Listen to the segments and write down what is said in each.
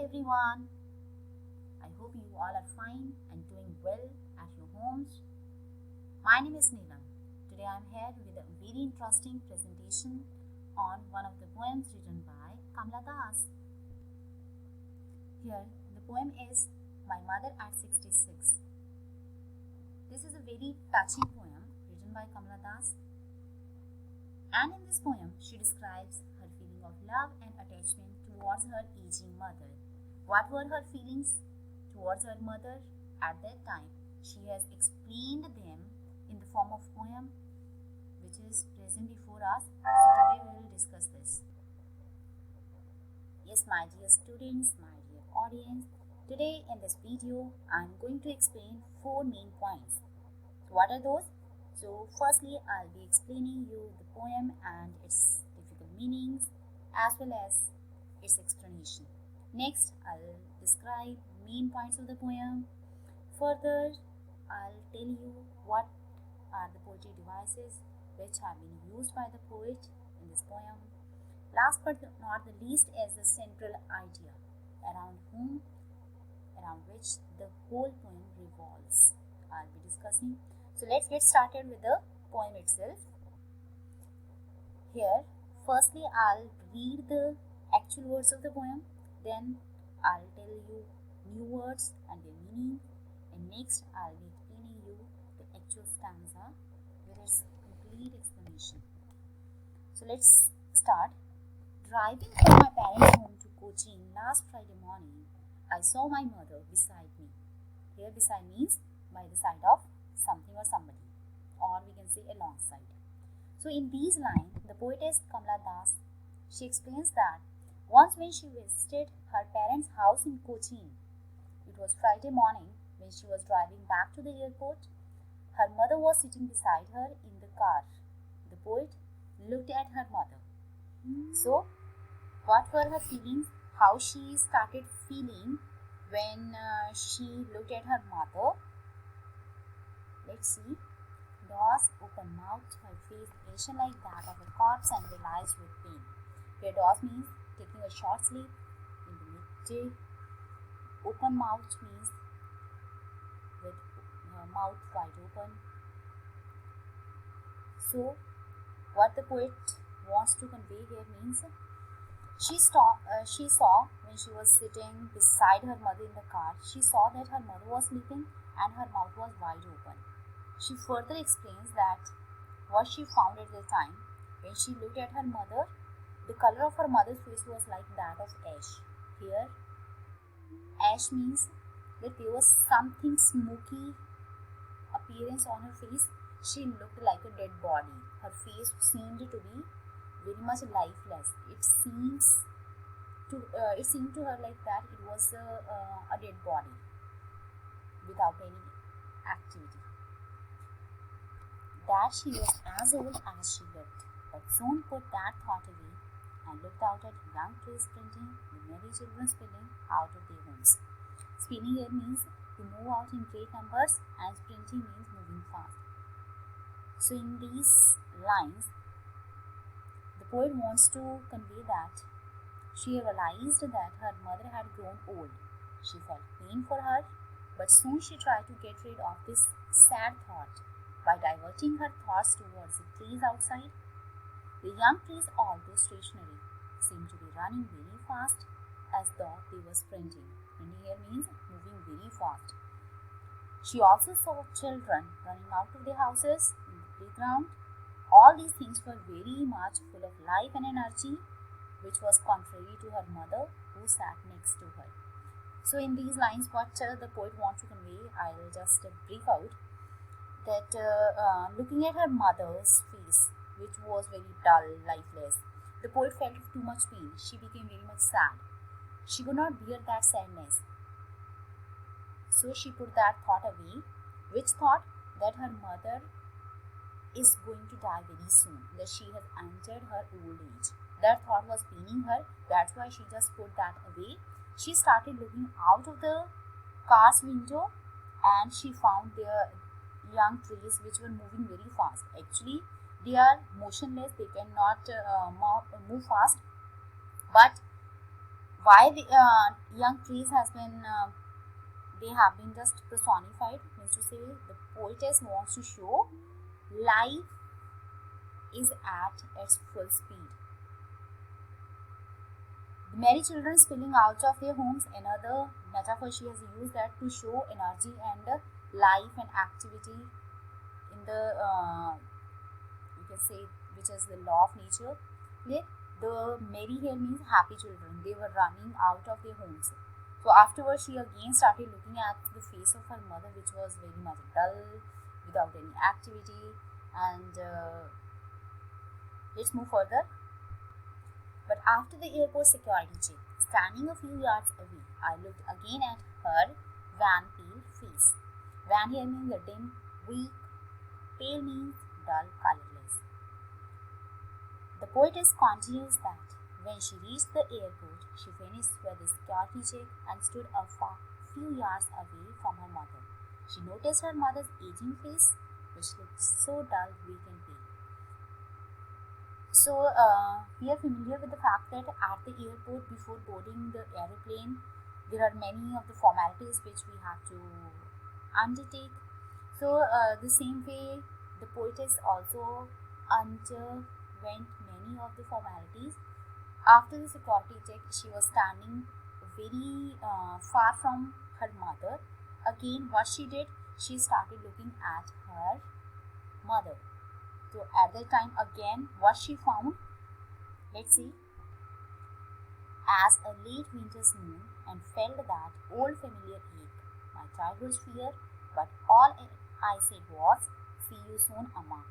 everyone. I hope you all are fine and doing well at your homes. My name is Neelam. Today I am here with a very interesting presentation on one of the poems written by Kamala Das. Here the poem is My Mother at 66. This is a very touching poem written by Kamala Das, and in this poem she describes her feeling of love and attachment towards her aging mother. What were her feelings towards her mother at that time? She has explained them in the form of poem which is present before us. So today we will discuss this. Yes, my dear students, my dear audience, today in this video I am going to explain 4 main points. So what are those? So firstly I'll be explaining you the poem and its difficult meanings as well as its explanation. Next, I'll describe main points of the poem. Further, I'll tell you what are the poetry devices which have been used by the poet in this poem. Last but not the least is the central idea around which the whole poem revolves. I'll be discussing. So let's get started with the poem itself. Here, firstly, I'll read the actual words of the poem. Then I'll tell you new words and their meaning, and next I'll be explaining you the actual stanza with its complete explanation. So let's start. Driving from my parents' home to Cochin last Friday morning, I saw my mother beside me. Here beside means by the side of something or somebody, or we can say alongside. So in these lines, the poetess Kamala Das, she explains that once when she visited her parents' house in Cochin, it was Friday morning when she was driving back to the airport, her mother was sitting beside her in the car. The poet looked at her mother. So, what were her feelings? How she started feeling when she looked at her mother? Let's see. Dawes open mouthed, her face ashen like that of a corpse and realized with pain. Here Dawes means taking a short sleep in the midday. Open mouth means with her mouth wide open. So what the poet wants to convey here means she saw when she was sitting beside her mother in the car, she saw that her mother was sleeping and her mouth was wide open. She further explains that what she found at the time when she looked at her mother, the color of her mother's face was like that of ash. Here, ash means that there was something smoky appearance on her face. She looked like a dead body. Her face seemed to be very much lifeless. It seemed to her like that it was a dead body without any activity. That she was as old as she looked, but soon put that thought away and looked out at young trees sprinting, the merry children spilling out of their homes. Spinning here means to move out in great numbers, and sprinting means moving fast. So in these lines, the poet wants to convey that she realized that her mother had grown old. She felt pain for her, but soon she tried to get rid of this sad thought by diverting her thoughts towards the trees outside. The young trees, although stationary, seemed to be running very fast as though they were sprinting. Sprinting here means moving very fast. She also saw children running out of their houses in the playground. All these things were very much full of life and energy, which was contrary to her mother who sat next to her. So in these lines, what the poet wants to convey, I'll just brief out that looking at her mother's face, which was very dull, lifeless, the poet felt too much pain. She became very much sad. She could not bear that sadness. So she put that thought away. Which thought? That her mother is going to die very soon, that she has entered her old age. That thought was paining her. That's why she just put that away. She started looking out of the car's window and she found the young trees which were moving very fast. Actually, they are motionless, they cannot move fast, but Why the young trees has been they have been just personified, means to say the poetess wants to show life is at its full speed. The merry children spilling out of their homes, another metaphor she has used that to show energy and life and activity in the you can say which is the law of nature. Okay? The merry here means happy children. They were running out of their homes. So afterwards, she again started looking at the face of her mother, which was very much dull, without any activity. And let's move further. But after the airport security check, standing a few yards away, I looked again at her wan pale face. Wan here means a dim, weak, pale means dull, colorless. The poetess continues that when she reached the airport, she finished with the security check and stood a few yards away from her mother. She noticed her mother's aging face, which looked so dull, weak, and pale. So, we are familiar with the fact that at the airport, before boarding the aeroplane, there are many of the formalities which we have to undertake. So, the same way, the poetess also underwent many of the formalities. After the security check, she was standing very far from her mother. Again, what she did, she started looking at her mother. So at that time, again, what she found, let's see, as a late winter's moon, and felt that old familiar ache, my childhood's fear, but all I said was, see you soon, Amma.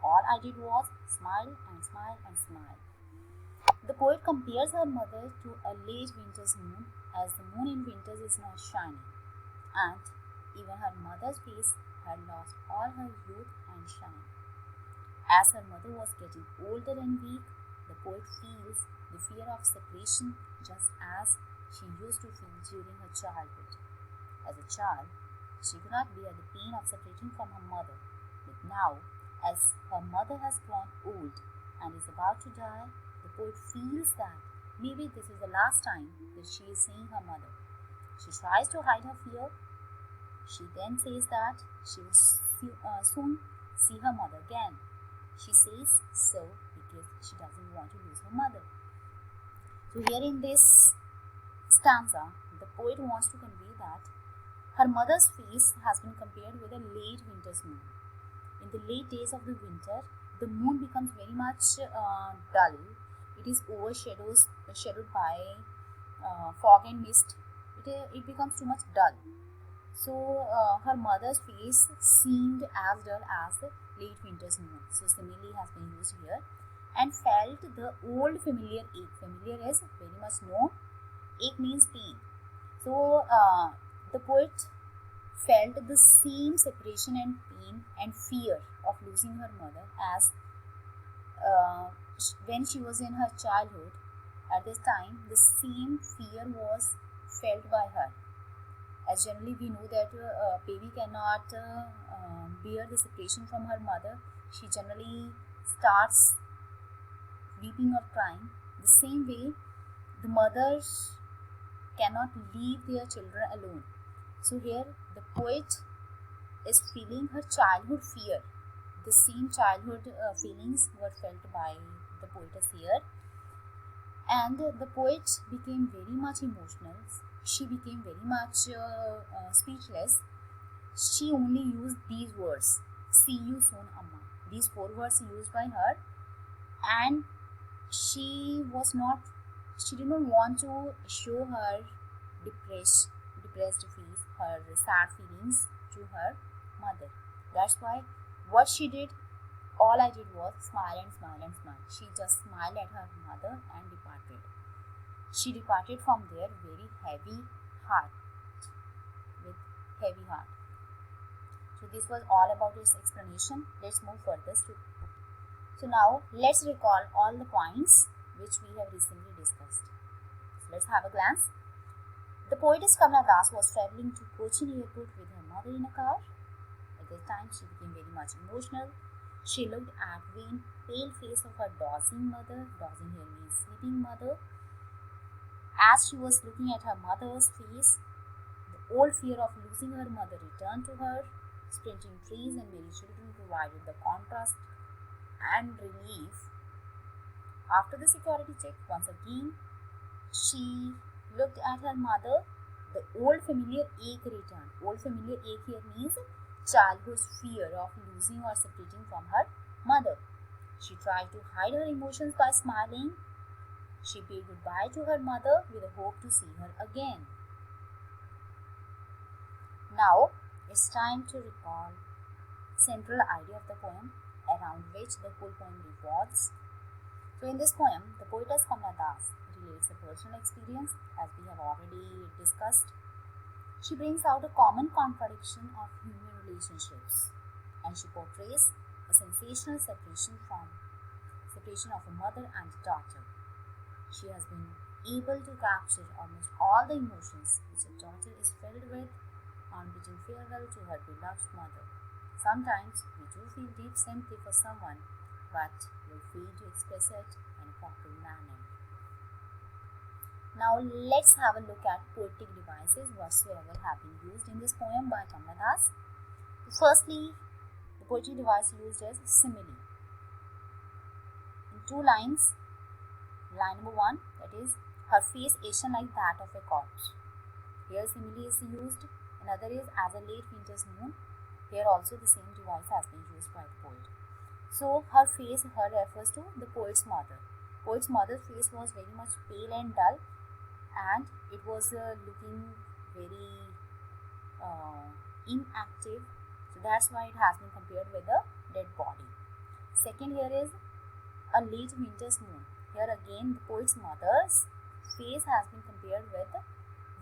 All I did was smile and smile and smile. The poet compares her mother to a late winter's moon, as the moon in winters is not shining, and even her mother's face had lost all her youth and shine. As her mother was getting older and weak, the poet feels the fear of separation just as she used to feel during her childhood. As a child, she could not bear the pain of separating from her mother, but now, as her mother has grown old and is about to die, the poet feels that maybe this is the last time that she is seeing her mother. She tries to hide her fear. She then says that she will soon see her mother again. She says so because she doesn't want to lose her mother. So here in this stanza, the poet wants to convey that her mother's face has been compared with a late winter's moon. In the late days of the winter, the moon becomes very much dull. It is overshadowed by fog and mist. It becomes too much dull. So her mother's face seemed as dull as the late winter's moon. So simile has been used here. And felt the old familiar ache. Familiar is very much known. Ache means pain. So the poet felt the same separation and pain and fear of losing her mother as when she was in her childhood. At this time, the same fear was felt by her. As generally we know that baby cannot bear the separation from her mother. She generally starts weeping or crying. The same way, the mothers cannot leave their children alone. So here the poet is feeling her childhood fear. The same childhood feelings were felt by the poetess here. And the poet became very much emotional. She became very much speechless. She only used these words, see you soon, Amma. These 4 words used by her, and she did not want to show her depressed face, her sad feelings to her mother. That's why what she did, all I did was smile and smile and smile. She just smiled at her mother and departed. She departed from there very heavy heart, with heavy heart. So this was all about its explanation. Let's move further. So now let's recall all the points which we have recently discussed. So let's have a glance. The poetess Kamala Das was travelling to Cochin airport with her mother in a car. At that time, she became very much emotional. She looked at the pale face of her dozing mother. Dozing here means sleeping mother. As she was looking at her mother's face, the old fear of losing her mother returned to her. Sprinting trees and merry children provided the contrast and relief. After the security check, once again, she looked at her mother. The old familiar ache returned. Old familiar ache here means childhood's fear of losing or separating from her mother. She tried to hide her emotions by smiling. She bade goodbye to her mother with a hope to see her again. Now it's time to recall central idea of the poem around which the whole poem revolves. So in this poem, the poetess Kamla Das relates a personal experience as we have already discussed. She brings out a common contradiction of human relationships and she portrays a sensational separation of a mother and a daughter. She has been able to capture almost all the emotions which a daughter is filled with on bidding farewell to her beloved mother. Sometimes we do feel deep sympathy for someone, but we fail to express it in a proper manner. Now let's have a look at poetic devices whatsoever have been used in this poem by Kamla Das. Firstly, the poetic device used is simile. In 2 lines, line number 1, that is, her face ashen like that of a corpse. Here simile is used. Another is as a late winter's moon. Here also the same device has been used by the poet. So her face, her refers to the poet's mother. Poet's mother's face was very much pale and dull, and it was looking very inactive. So that's why it has been compared with a dead body. Second here is a late winter's moon. Here again the poet's mother's face has been compared with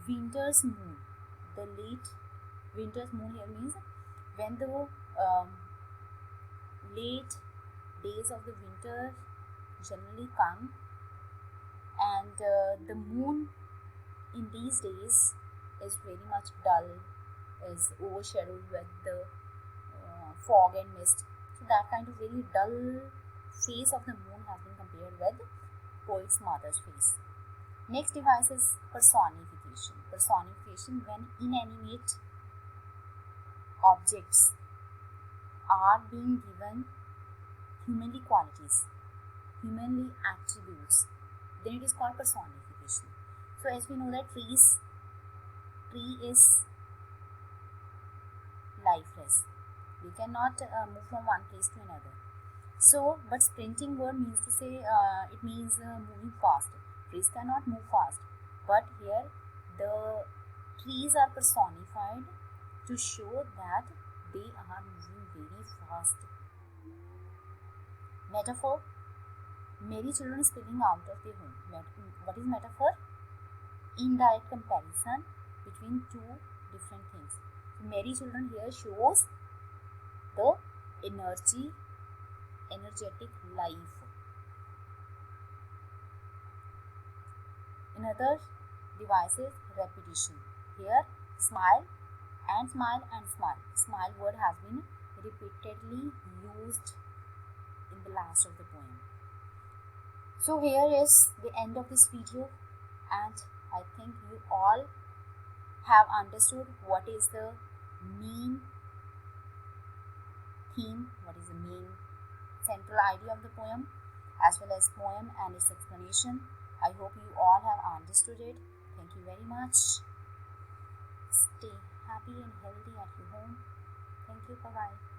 winter's moon. The late winter's moon here means when the late days of the winter generally come, and the moon in these days is very much dull, is overshadowed with the fog and mist. So that kind of very dull face of the moon has been compared with poet's mother's face. Next device is personification. Personification when inanimate objects are being given humanly qualities, humanly attributes, then it is called personification. So as we know that tree is lifeless. We cannot move from one place to another. So, but sprinting word means to say it means moving fast. Trees cannot move fast, but here the trees are personified to show that they are moving very fast. Metaphor: merry children spilling out of their home. What is metaphor? Indirect comparison between two different things. So merry children here shows the energetic life. Another device is repetition. Here smile and smile and smile. Smile word has been repeatedly used in the last of the poem. So here is the end of this video, and I think you all have understood what is the main theme, what is the main central idea of the poem, as well as poem and its explanation. I hope you all have understood it. Thank you very much. Stay happy and healthy at your home. Thank you. Bye bye.